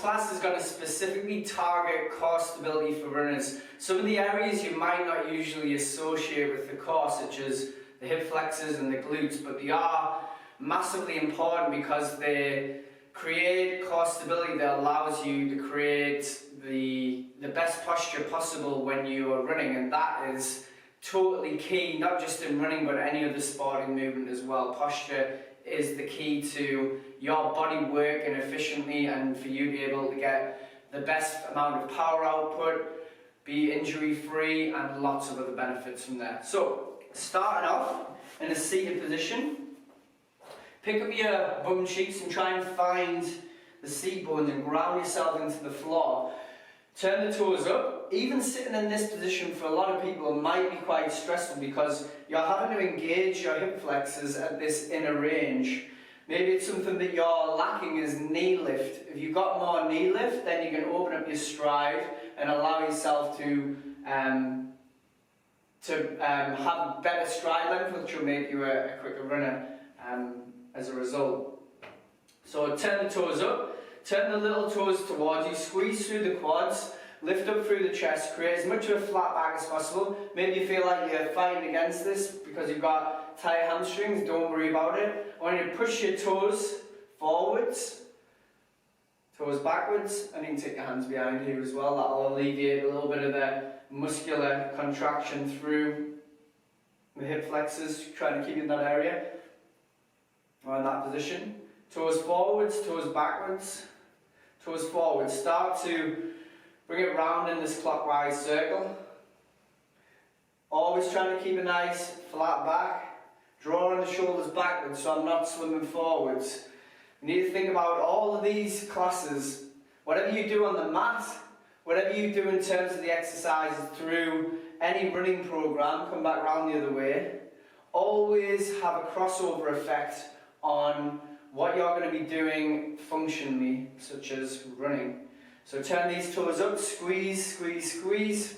class is going to specifically target core stability for runners. Some of the areas you might not usually associate with the core, such as the hip flexors and the glutes, but they are massively important because they create core stability that allows you to create the best posture possible when you are running, and that is totally key, not just in running but any other sporting movement as well. Posture is the key to your body working efficiently and for you to be able to get the best amount of power output, be injury free, and lots of other benefits from there. So starting off in a seated position, pick up your bum cheeks and try and find the seat bones and ground yourself into the floor. Turn the toes up. Even sitting in this position for a lot of people might be quite stressful because you're having to engage your hip flexors at this inner range. Maybe it's something that you're lacking is knee lift. If you've got more knee lift, then you can open up your stride and allow yourself to have better stride length, which will make you a quicker runner as a result. So turn the toes up. Turn the little toes towards you, squeeze through the quads, lift up through the chest, create as much of a flat back as possible. Maybe you feel like you're fighting against this because you've got tight hamstrings, don't worry about it. I want you to push your toes forwards, toes backwards, and you can take your hands behind you as well. That'll alleviate a little bit of the muscular contraction through the hip flexors, trying to keep you in that area, or in that position. Toes forwards, toes backwards, toes forwards. Start to bring it round in this clockwise circle. Always trying to keep a nice flat back. Drawing the shoulders backwards so I'm not swimming forwards. You need to think about all of these classes. Whatever you do on the mat, whatever you do in terms of the exercises through any running program, come back round the other way. Always have a crossover effect on what you're going to be doing functionally, such as running. So turn these toes up, squeeze, squeeze, squeeze.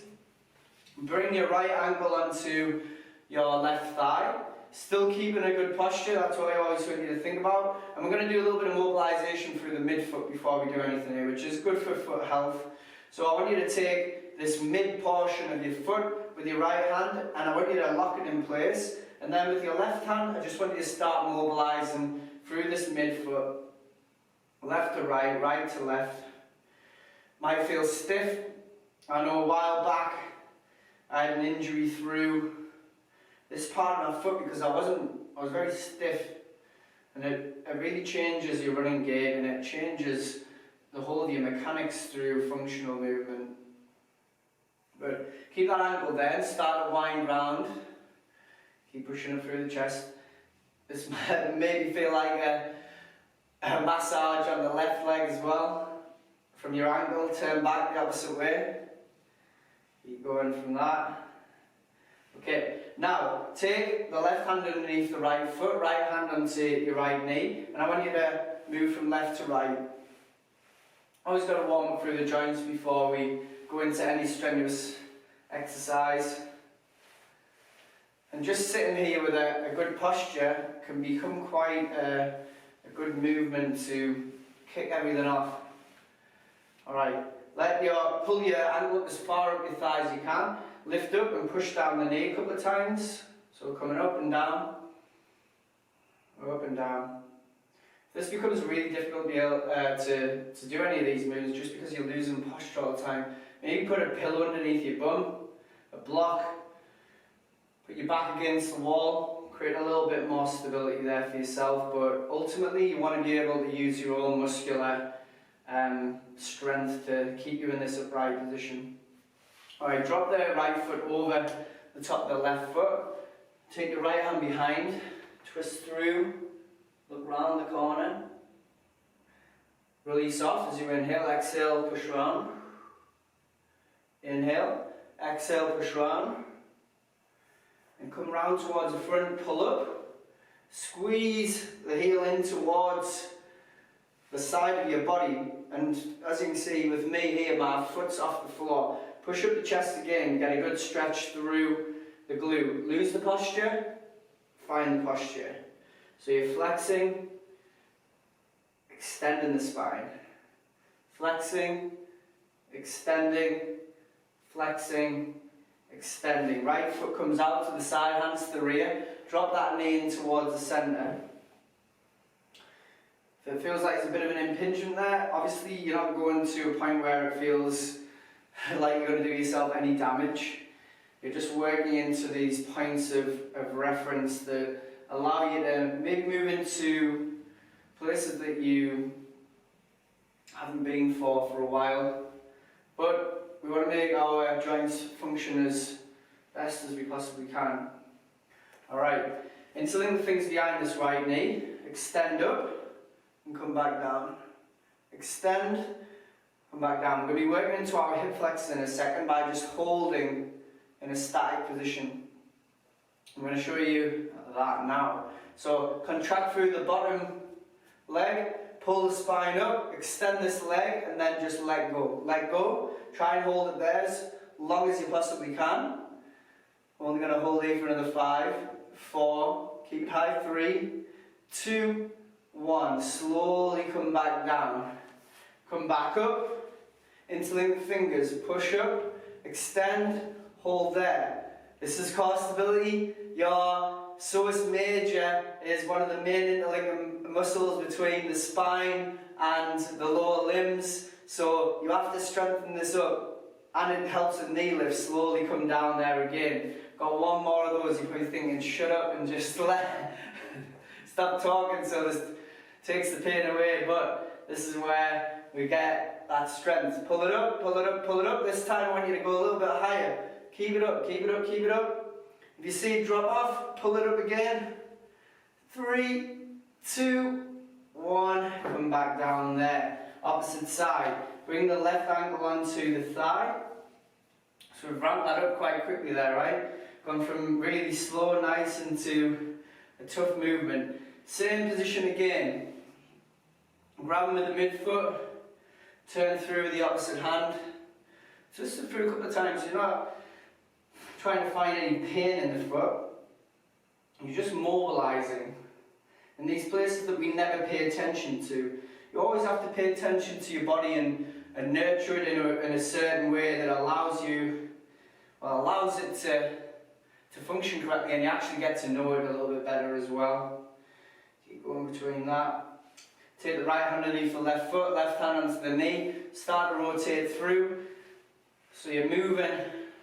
Bring your right ankle onto your left thigh. Still keeping a good posture, that's what I always want you to think about. And we're going to do a little bit of mobilization through the midfoot before we do anything here, which is good for foot health. So I want you to take this mid portion of your foot with your right hand, and I want you to lock it in place. And then with your left hand, I just want you to start mobilizing through this midfoot, left to right, right to left. Might feel stiff. I know a while back I had an injury through this part of my foot because I was very stiff, and it really changes your running gait and it changes the whole of your mechanics through functional movement. But keep that ankle there, start to wind round, keep pushing up through the chest. This might maybe feel like a massage on the left leg as well. From your ankle, turn back the opposite way. Keep going from that. Okay, now take the left hand underneath the right foot, right hand onto your right knee, and I want you to move from left to right. Always got to warm up through the joints before we go into any strenuous exercise. And just sitting here with a good posture can become quite a good movement to kick everything off. Alright, pull your ankle up as far up your thigh as you can. Lift up and push down the knee a couple of times. So coming up and down, up and down. This becomes really difficult to be able to do any of these moves just because you're losing posture all the time. Maybe put a pillow underneath your bum, a block. Put your back against the wall, create a little bit more stability there for yourself, but ultimately you want to be able to use your own muscular strength to keep you in this upright position. Alright, drop the right foot over the top of the left foot, take your right hand behind, twist through, look round the corner, release off as you inhale, exhale, push round, inhale, exhale, push round, and come round towards the front, pull up, squeeze the heel in towards the side of your body, and as you can see with me here, my foot's off the floor. Push up the chest again, get a good stretch through the glute. Lose the posture, find the posture. So you're flexing, extending the spine. flexing, extending, flexing, extending. Right foot comes out to the side, hands to the rear. Drop that knee in towards the centre. If it feels like there's a bit of an impingement there, obviously you're not going to a point where it feels like you're going to do yourself any damage. You're just working into these points of reference that allow you to maybe move into places that you haven't been for a while. But we want to make our joints function as best as we possibly can. Alright, interlink the things behind this right knee, extend up and come back down. Extend, come back down. We're going to be working into our hip flexors in a second by just holding in a static position. I'm going to show you that now. So contract through the bottom leg, pull the spine up, extend this leg and then just let go. Let go, try and hold it there as long as you possibly can. We're only going to hold here for another 5, 4, keep it high, 3, 2, 1. Slowly come back down. Come back up, interlink the fingers, push up, extend, hold there. This is core stability. Your psoas major is one of the main interlinking muscles between the spine and the lower limbs. So you have to strengthen this up. And it helps with knee lift. Slowly come down there again. Got one more of those. You're probably thinking, shut up and just stop talking so this takes the pain away. But this is where we get that strength. Pull it up, pull it up, pull it up. This time I want you to go a little bit higher. Keep it up, keep it up, keep it up. If you see it drop off, pull it up again. 3, 2, 1. Come back down there. Opposite side. Bring the left ankle onto the thigh. So we've ramped that up quite quickly there, right? Gone from really slow, nice into a tough movement. Same position again. Grab them with the midfoot. Turn through the opposite hand. Just through a couple of times. You're not trying to find any pain in the foot. You're just mobilizing. In these places that we never pay attention to. You always have to pay attention to your body and nurture it in a certain way that allows you, well, allows it to function correctly, and you actually get to know it a little bit better as well. Keep going between that. Take the right hand underneath the left foot, left hand onto the knee. Start to rotate through. So you're moving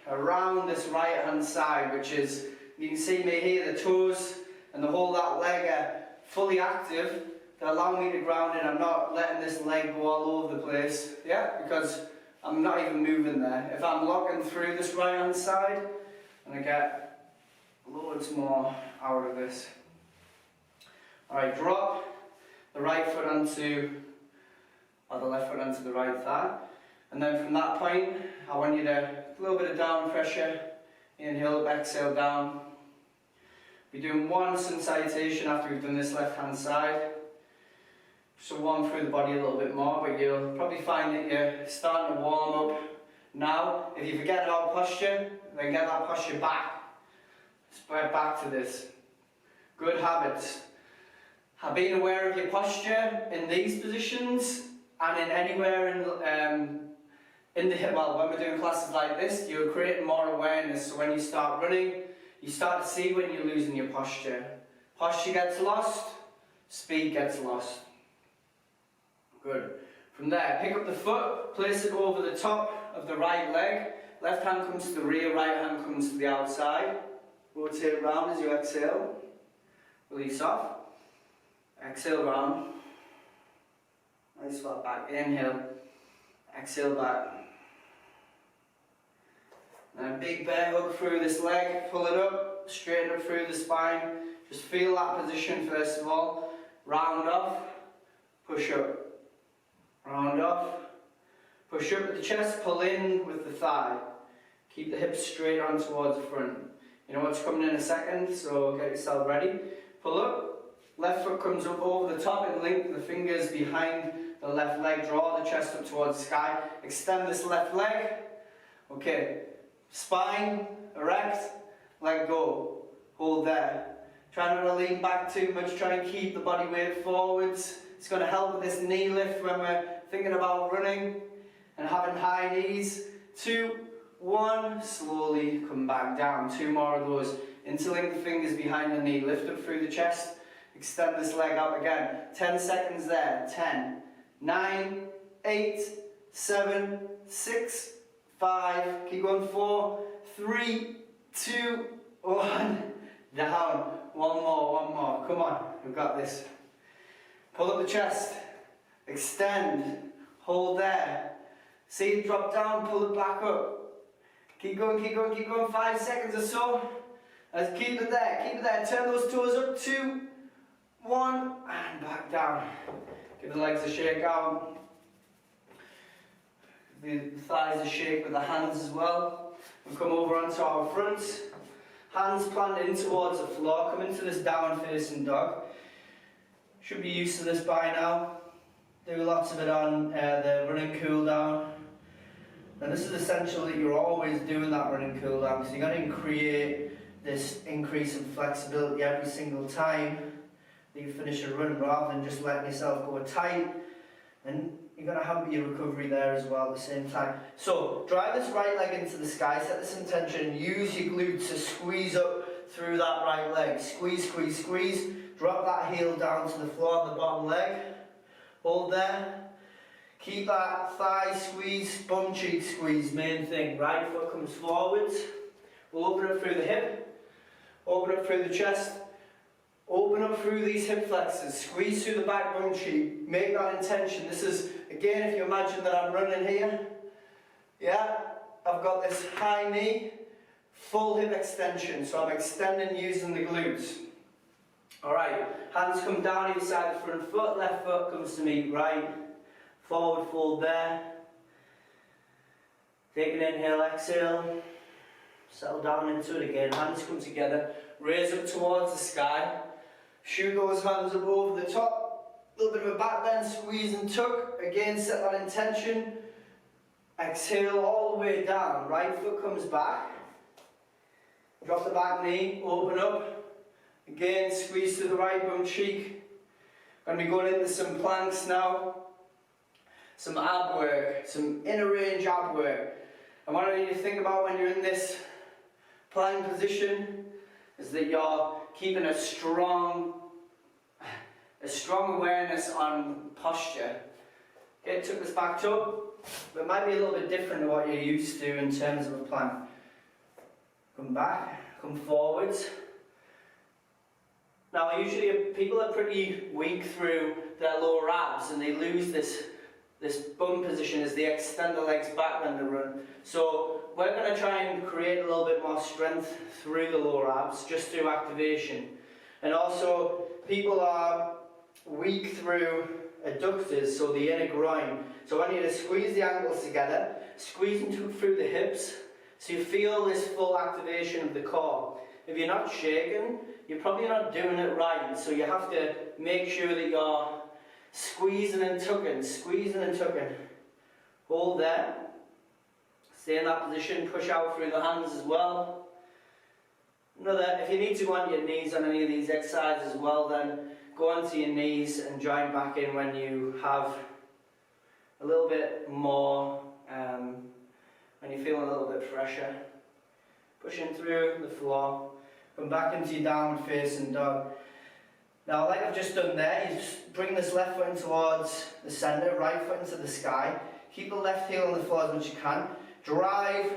around this right hand side, which is, you can see me here, the toes and the whole that leg are fully active. That allow me to ground in. I'm not letting this leg go all over the place. Yeah, because I'm not even moving there. If I'm locking through this right hand side, and I get loads more out of this. Alright, drop the right foot onto, or the left foot onto the right thigh. And then from that point, I want you to, a little bit of down pressure, inhale up, exhale down. We're doing one sun salutation after we've done this left hand side. So warm through the body a little bit more, but you'll probably find that you're starting to warm up now. If you forget about posture, then get that posture back. Spread back to this. Good habits. Being aware of your posture in these positions and in anywhere in the hip. Well, when we're doing classes like this, you're creating more awareness. So when you start running, you start to see when you're losing your posture. Posture gets lost, speed gets lost. Good. From there, pick up the foot, place it over the top of the right leg. Left hand comes to the rear, right hand comes to the outside. Rotate around as you exhale. Release off. Exhale round. Nice flat back. Inhale. Exhale back. And a big bear hug through this leg. Pull it up, straighten up through the spine. Just feel that position first of all. Round off. Push up. Round off, push up with the chest, pull in with the thigh. Keep the hips straight on towards the front. You know what's coming in a second, so get yourself ready. Pull up, left foot comes up over the top and link the fingers behind the left leg. Draw the chest up towards the sky. Extend this left leg. Okay, spine erect, let go. Hold there. Try not to lean back too much, try and keep the body weight forwards. It's going to help with this knee lift when we're thinking about running and having high knees. 2, 1, slowly come back down. 2 more of those. Interlink the fingers behind the knee, lift up through the chest, extend this leg out again. 10 seconds there. 10, 9, 8, 7, 6, 5, keep going. 4, 3, 2, 1, down. One more. Come on, we've got this. Pull up the chest, extend, hold there. See it drop down, pull it back up. Keep going, 5 seconds or so. Let's keep it there. Turn those toes up, 2, 1, and back down. Give the legs a shake out. The thighs a shake with the hands as well. We'll come over onto our fronts. Hands planted in towards the floor. Come into this down facing dog. Should be used to this by now. Do lots of it on the running cool down. And this is essential that you're always doing that running cool down, because you're going to create this increase in flexibility every single time that you finish a run, rather than just letting yourself go tight. And you're going to have your recovery there as well at the same time. So drive this right leg into the sky, set this intention, use your glutes to squeeze up through that right leg. Squeeze. Drop that heel down to the floor of the bottom leg. Hold there. Keep that thigh squeeze, bum cheek squeeze, main thing. Right foot comes forwards. We'll open up through the hip, open up through the chest, open up through these hip flexors, squeeze through the back bum cheek, make that intention. This is, again, if you imagine that I'm running here, yeah, I've got this high knee, full hip extension, so I'm extending using the glutes. Alright, hands come down either side of the front foot, left foot comes to meet right, forward fold there. Take an inhale, exhale, settle down into it again, hands come together, raise up towards the sky, shoot those hands up over the top, a little bit of a back bend, squeeze and tuck, again set that intention, exhale all the way down, right foot comes back, drop the back knee, open up, again squeeze to the right bum cheek. Going to be going into some planks now, some ab work, some inner range ab work. And what I need you to think about when you're in this plank position is that you're keeping a strong awareness on posture. Okay, took this back up, but it might be a little bit different to what you're used to in terms of a plank. Come back, come forwards. Now usually people are pretty weak through their lower abs and they lose this bum position as they extend the legs back when they run. So we're going to try and create a little bit more strength through the lower abs, just through activation. And also people are weak through adductors, so the inner groin. So I want you to squeeze the ankles together, squeeze them through the hips, so you feel this full activation of the core. If you're not shaking, you're probably not doing it right, so you have to make sure that you're squeezing and tucking. Hold there. Stay in that position, push out through the hands as well. Another, if you need to go on your knees on any of these exercises as well, then go onto your knees and join back in when you have a little bit more, when you're feeling a little bit fresher. Pushing through the floor. Come back into your downward facing dog. Now, like I've just done there, you just bring this left foot in towards the centre, right foot into the sky. Keep the left heel on the floor as much as you can. Drive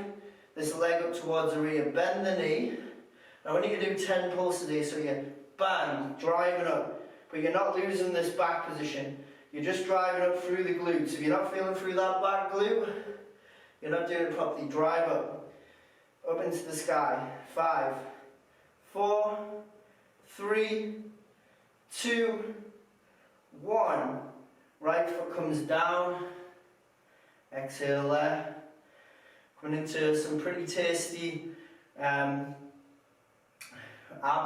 this leg up towards the rear. Bend the knee. I want you to do 10 pulls today, so you're bang, driving up. But you're not losing this back position. You're just driving up through the glutes. If you're not feeling through that back glute, you're not doing it properly. Drive up into the sky. 5, 4, 3, 2, 1. Right foot comes down. Exhale there. Coming into some pretty tasty ab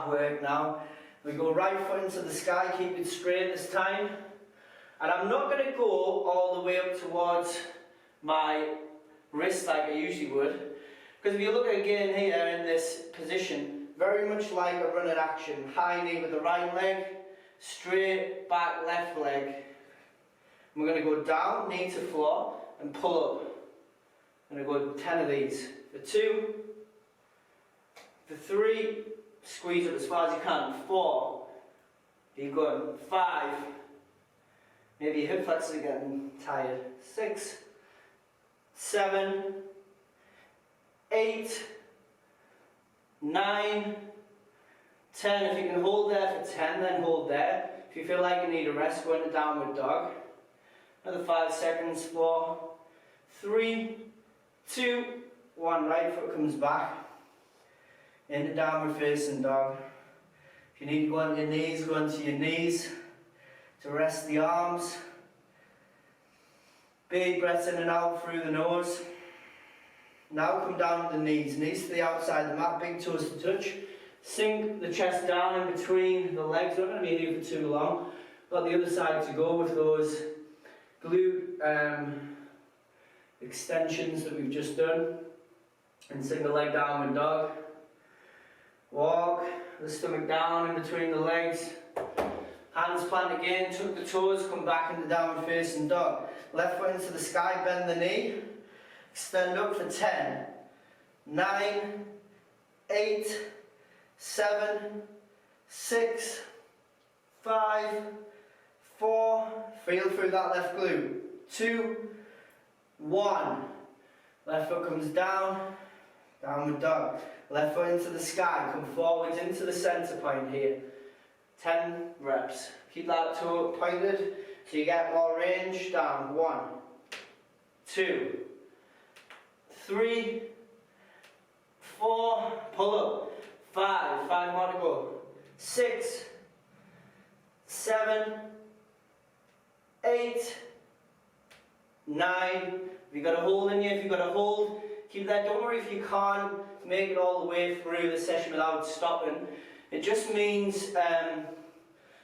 work now. We go right foot into the sky, keep it straight this time. And I'm not going to go all the way up towards my wrist like I usually would. Because if you look again here in this position, very much like a running action. High knee with the right leg, straight back left leg. We're going to go down, knee to floor, and pull up. I'm going to go 10 of these. For 2, for 3, squeeze up as far as you can. 4, keep going. 5, maybe your hip flexors are getting tired. 6, 7, 8, 9, 10. If you can hold there for 10, then hold there. If you feel like you need a rest, go into downward dog. Another 5 seconds. 4, 3, 2, 1. Right foot comes back into downward facing dog. If you need to go onto your knees, go onto your knees to rest the arms. Big breaths in and out through the nose. Now come down to the knees. Knees to the outside of the mat, big toes to touch. Sink the chest down in between the legs. We're not going to be here for too long. Got the other side to go with those glute extensions that we've just done. And single leg downward dog. Walk the stomach down in between the legs. Hands plant again, tuck the toes, come back into downward facing dog. Left foot into the sky, bend the knee. Extend up for 10, 9, 8, 7, 6, 5, 4, feel through that left glute. 2, 1. Left foot comes down, downward dog. Left foot into the sky, come forwards into the center point here. 10 reps. Keep that toe pointed so you get more range. Down. 1, 2, 3, 4, pull up. 5 more to go. 6, 7, 8, 9. If you've got a hold in you, if you've got a hold, keep that. Don't worry if you can't make it all the way through the session without stopping. It just means that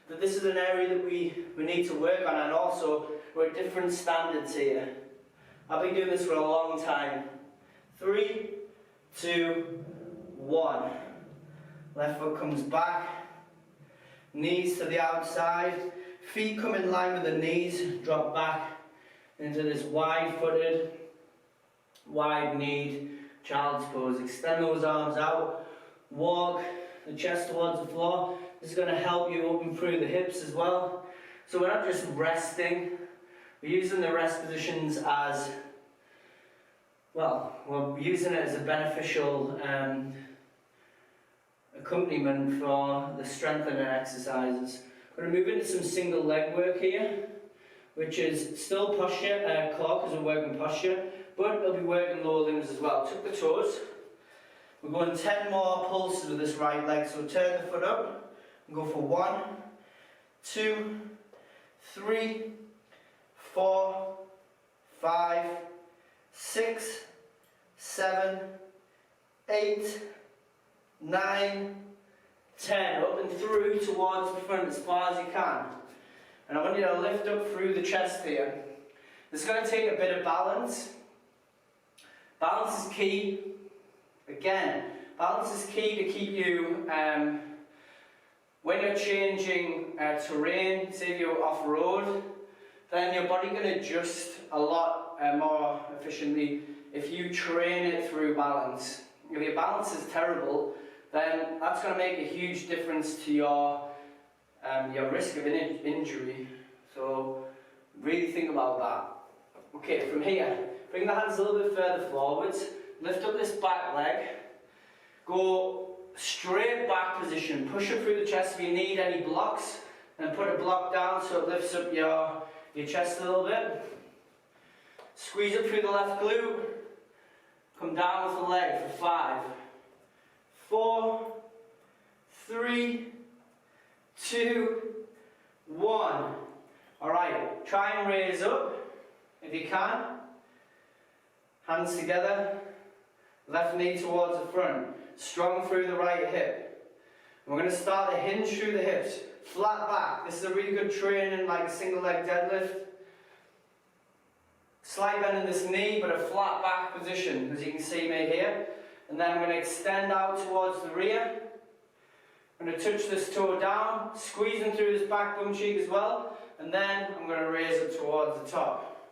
this is an area that we need to work on, and also we're at different standards here. I've been doing this for a long time. 3, 2, 1. Left foot comes back. Knees to the outside. Feet come in line with the knees. Drop back into this wide-footed, wide-kneed child's pose. Extend those arms out. Walk the chest towards the floor. This is going to help you open through the hips as well. So we're not just resting. We're using the rest positions as well, we're using it as a beneficial accompaniment for the strengthening exercises. We're going to move into some single leg work here, which is still posture, core, because we're working posture, but we'll be working lower limbs as well. Tuck the toes. We're going 10 more pulses with this right leg, so turn the foot up and go for 1, 2, 3, 4, 5, 6, 7, 8, 9, 10. Up and through towards the front as far as you can. And I want you to lift up through the chest here. This is going to take a bit of balance. Balance is key. Again, balance is key to keep you, when you're changing terrain, say if you're off-road, then your body can adjust a lot more efficiently if you train it through balance. If your balance is terrible, then that's going to make a huge difference to your risk of injury. So really think about that. Okay, from here, bring the hands a little bit further forwards. Lift up this back leg. Go straight back position. Push up through the chest. If you need any blocks, then put a block down so it lifts up your chest a little bit. Squeeze up through the left glute. Come down with the leg for 5, 4, 3, 2, 1. Alright, try and raise up if you can. Hands together. Left knee towards the front. Strong through the right hip. We're going to start a hinge through the hips. Flat back. This is a really good training, like a single leg deadlift. Slight bend in this knee, but a flat back position, as you can see me here. And then I'm going to extend out towards the rear. I'm going to touch this toe down, squeezing through this back bum cheek as well, and then I'm going to raise it towards the top.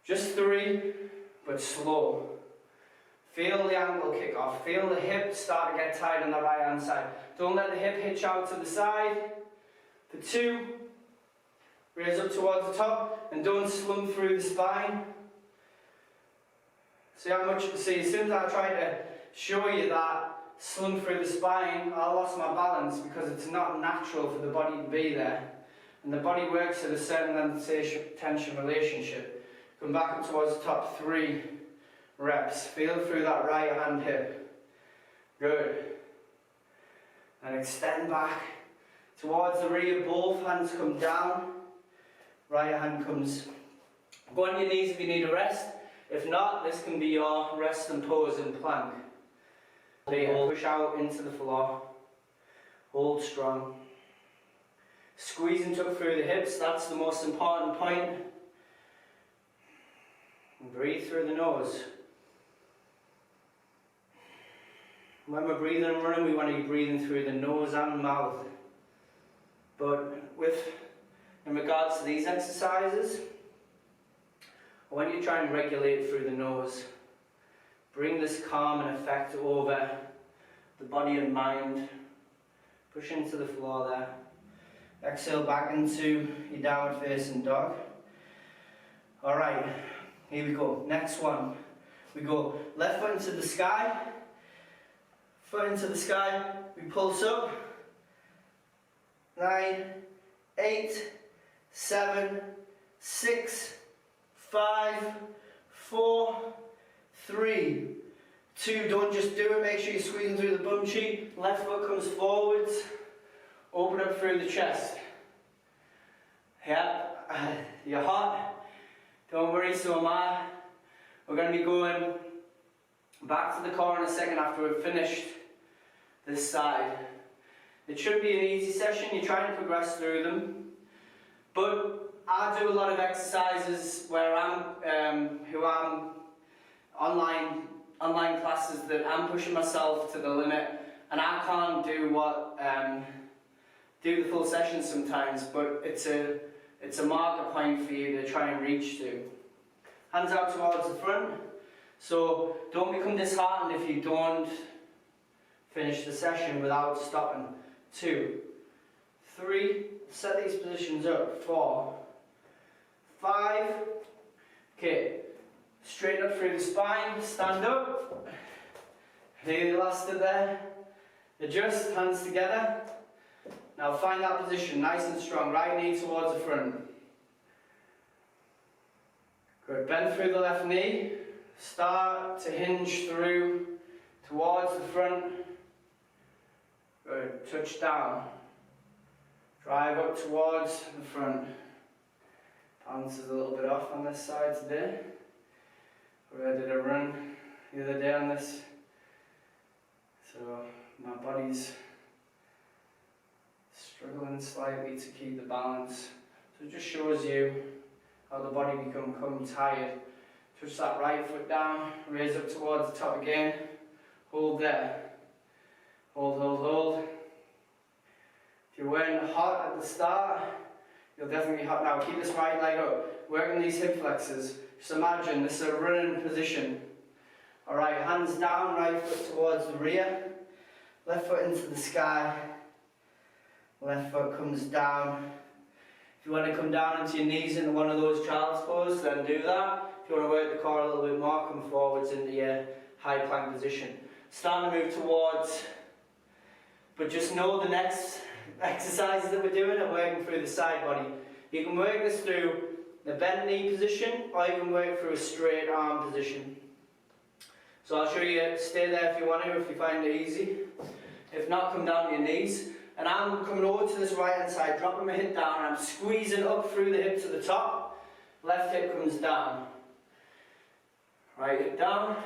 Just 3, but slow. Feel the ankle kick off, feel the hip start to get tight on the right hand side. Don't let the hip hitch out to the side. For 2, raise up towards the top, and don't slump through the spine. See how much, as soon as I try to show you that slump through the spine, I lost my balance because it's not natural for the body to be there. And the body works at a certain length-tension relationship. Come back up towards the top, 3 reps. Feel through that right hand hip. Good. And extend back towards the rear. Both hands come down. Right hand comes. Go on your knees if you need a rest. If not, this can be your rest and pose in plank. Push out into the floor. Hold strong. Squeeze and tuck through the hips. That's the most important point. And breathe through the nose. When we're breathing and running, we want to be breathing through the nose and mouth. But in regards to these exercises, I want you to try and regulate through the nose. Bring this calm and effect over the body and mind. Push into the floor there. Exhale back into your downward facing dog. Alright, here we go. Next one. We go left foot into the sky. Foot into the sky. We pulse up. 9, 8, 7, 6, 5, 4, 3, 2. Don't just do it. Make sure you're squeezing through the bum cheek. Left foot comes forwards. Open up through the chest. Yeah, you're hot. Don't worry, so am I. We're going to be going back to the core in a second after we've finished this side. It should be an easy session. You're trying to progress through them. But I do a lot of exercises where I'm online classes that I'm pushing myself to the limit, and I can't do the full session sometimes, but it's a marker point for you to try and reach to. Hands out towards the front. So don't become disheartened if you don't finish the session without stopping. 2, 3, set these positions up. 4, 5, okay, straighten up through the spine, stand up, really lasted there, adjust, hands together. Now find that position, nice and strong, right knee towards the front. Good, bend through the left knee, start to hinge through towards the front. Good, touch down, drive up towards the front. Balance is a little bit off on this side today. I did a run the other day on this, so my body's struggling slightly to keep the balance. So it just shows you how the body become tired. Touch that right foot down, raise up towards the top again, hold there. Hold, hold, hold. If you weren't hot at the start, you'll definitely be hot now. Keep this right leg up. Working these hip flexors. Just imagine this is a running position. Alright, hands down, right foot towards the rear. Left foot into the sky. Left foot comes down. If you want to come down into your knees into one of those child's pose, then do that. If you want to work the core a little bit more, come forwards into your high plank position. Start to move towards. But just know the next exercises that we're doing are working through the side body. You can work this through the bent knee position, or you can work through a straight arm position. So I'll show you, stay there if you want to, if you find it easy. If not, come down to your knees. And I'm coming over to this right hand side, dropping my hip down, and I'm squeezing up through the hip to the top. Left hip comes down. Right hip down,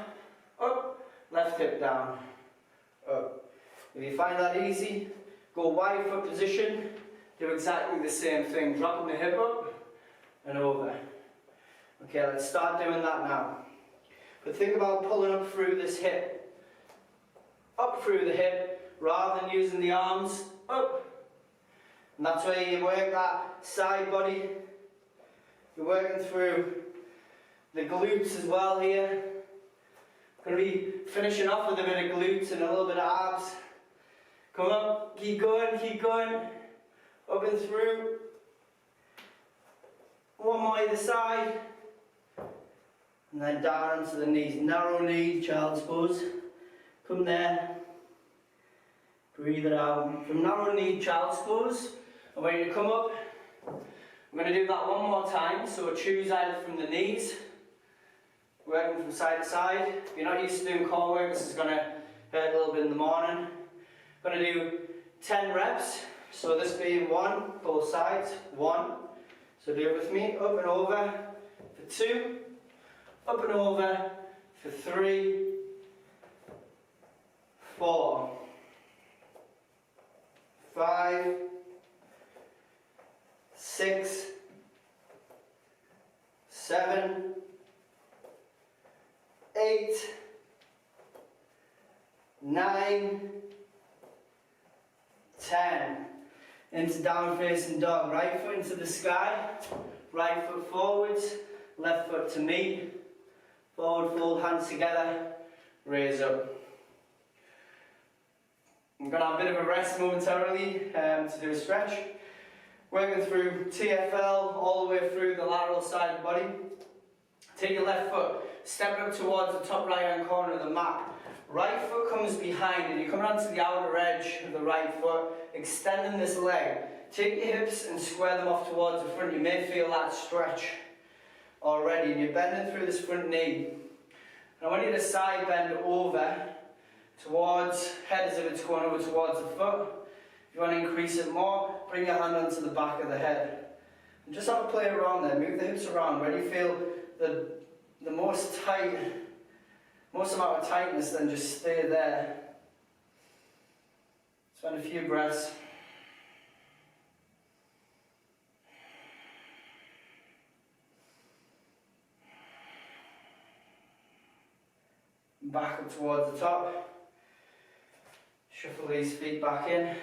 up, left hip down, up. If you find that easy, go wide foot position, do exactly the same thing, dropping the hip up and over. Okay, let's start doing that now. But think about pulling up through this hip, up through the hip, rather than using the arms, up. And that's where you work that side body. You're working through the glutes as well here. Going to be finishing off with a bit of glutes and a little bit of abs. Come up, keep going, up and through. One more either side. And then down onto the knees. Narrow knee, child's pose. Come there. Breathe it out. From narrow knee, child's pose. I want you to come up. I'm going to do that one more time. So choose either from the knees. Working from side to side. If you're not used to doing core work, this is going to hurt a little bit in the morning. I'm going to do 10 reps. So this being 1, both sides. 1. So do it with me. Up and over for 2. Up and over for 3. 4. 5. 6. 7. 8. 9. 10. Into down facing dog. Right foot into the sky. Right foot forwards. Left foot to meet. Forward fold, hands together. Raise up. I'm going to have a bit of a rest momentarily to do a stretch. Working through TFL all the way through the lateral side of the body. Take your left foot, step up towards the top right hand corner of the mat. Right foot comes behind and you come down to the outer edge of the right foot, extending this leg. Take your hips and square them off towards the front. You may feel that stretch already. And you're bending through this front knee. And I want you to side bend over towards, head as if it's going over towards the foot. If you want to increase it more, bring your hand onto the back of the head. And just have a play around there. Move the hips around. Where do you feel the most amount of tightness, then just stay there. Spend a few breaths. Back up towards the top. Shuffle these feet back in.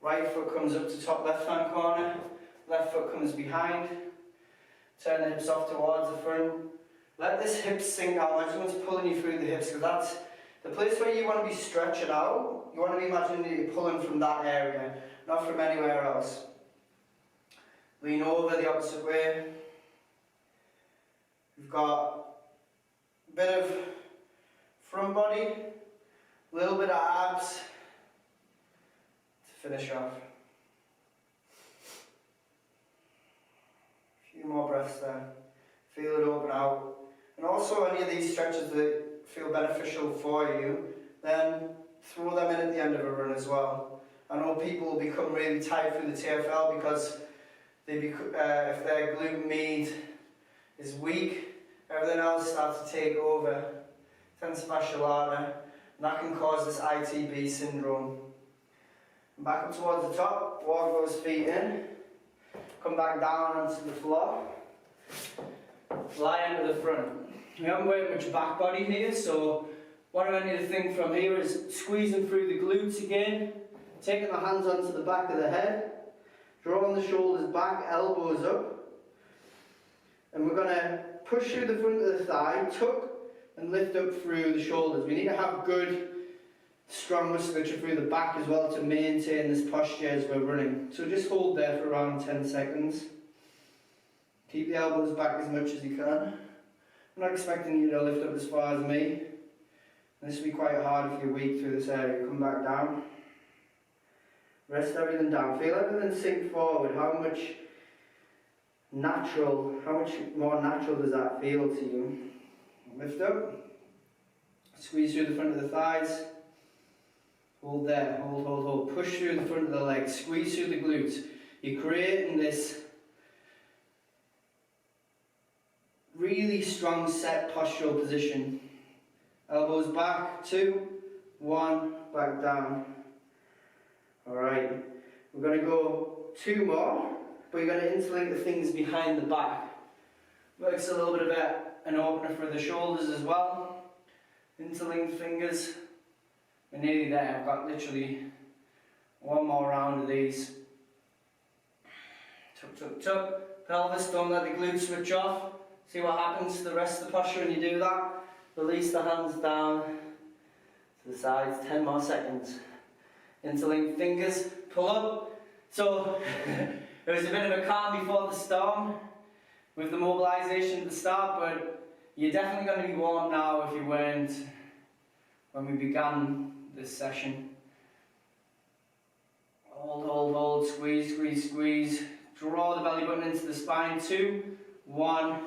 Right foot comes up to top left hand corner. Left foot comes behind. Turn the hips off towards the front. Let this hip sink out. Imagine what's pulling you through the hips, because that's the place where you want to be stretching out. You want to be imagining that you're pulling from that area, not from anywhere else. Lean over the opposite way. We've got a bit of front body, a little bit of abs to finish off. A few more breaths there. Feel it open out. And also any of these stretches that feel beneficial for you, then throw them in at the end of a run as well. I know people will become really tired through the TFL because if their glute med is weak, everything else starts to take over. Tense fascia lata, and that can cause this ITB syndrome. Back up towards the top, walk those feet in, come back down onto the floor, lie into the front. We haven't worked much back body here, so what I want you to think from here is squeezing through the glutes again, taking the hands onto the back of the head, drawing the shoulders back, elbows up, and we're going to push through the front of the thigh, tuck and lift up through the shoulders. We need to have good, strong musculature through the back as well to maintain this posture as we're running. So just hold there for around 10 seconds. Keep the elbows back as much as you can. I'm not expecting you to lift up as far as me. This will be quite hard if you're weak through this area. Come back down. Rest everything down. Feel everything sink forward. How much more natural does that feel to you? Lift up. Squeeze through the front of the thighs. Hold there. Hold, hold, hold. Push through the front of the legs. Squeeze through the glutes. You're creating this really strong set postural position. Elbows back, 2, 1, back down. Alright, we're going to go 2 more, but you're going to interlink the things behind the back. Works a little bit of an opener for the shoulders as well. Interlink fingers We're nearly there. I've got literally one more round of these. Tuck, tuck, tuck. Pelvis, don't let the glutes switch off. See what happens to the rest of the posture when you do that. Release the hands down to the sides. 10 more seconds. Interlink fingers. Pull up. So, it was a bit of a calm before the storm with the mobilisation at the start, but you're definitely going to be warm now if you weren't when we began this session. Hold, hold, hold, squeeze, squeeze, squeeze. Draw the belly button into the spine. 2, 1,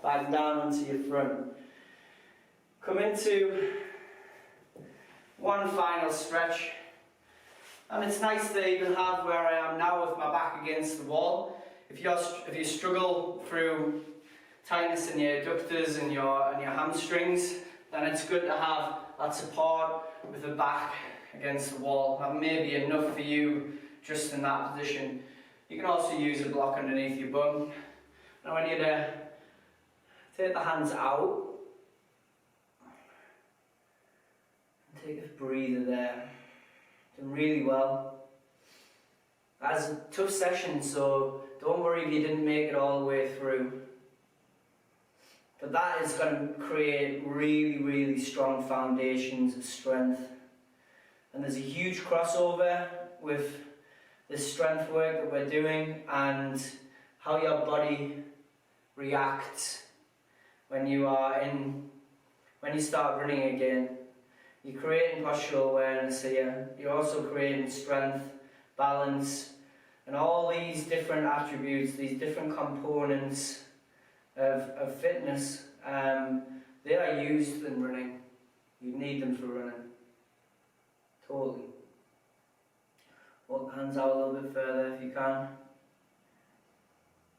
back down onto your front. Come into one final stretch. And it's nice to even have where I am now with my back against the wall. If you struggle through tightness in your adductors and your hamstrings, then it's good to have that support with the back against the wall. That may be enough for you just in that position. You can also use a block underneath your bum. Now I want you to take the hands out and take a breather there. Done really well. That's a tough session, so don't worry if you didn't make it all the way through. But that is going to create really, really strong foundations of strength. And there's a huge crossover with the strength work that we're doing and how your body reacts when you start running again. You're creating postural awareness here. You're also creating strength, balance, and all these different attributes, these different components of fitness. They are used in running. You need them for running. Totally. Walk the hands out a little bit further if you can.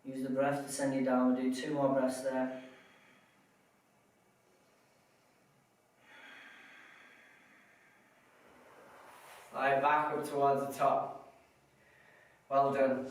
Use the breath to send you down. We'll do 2 more breaths there. Slide back up towards the top. Well done.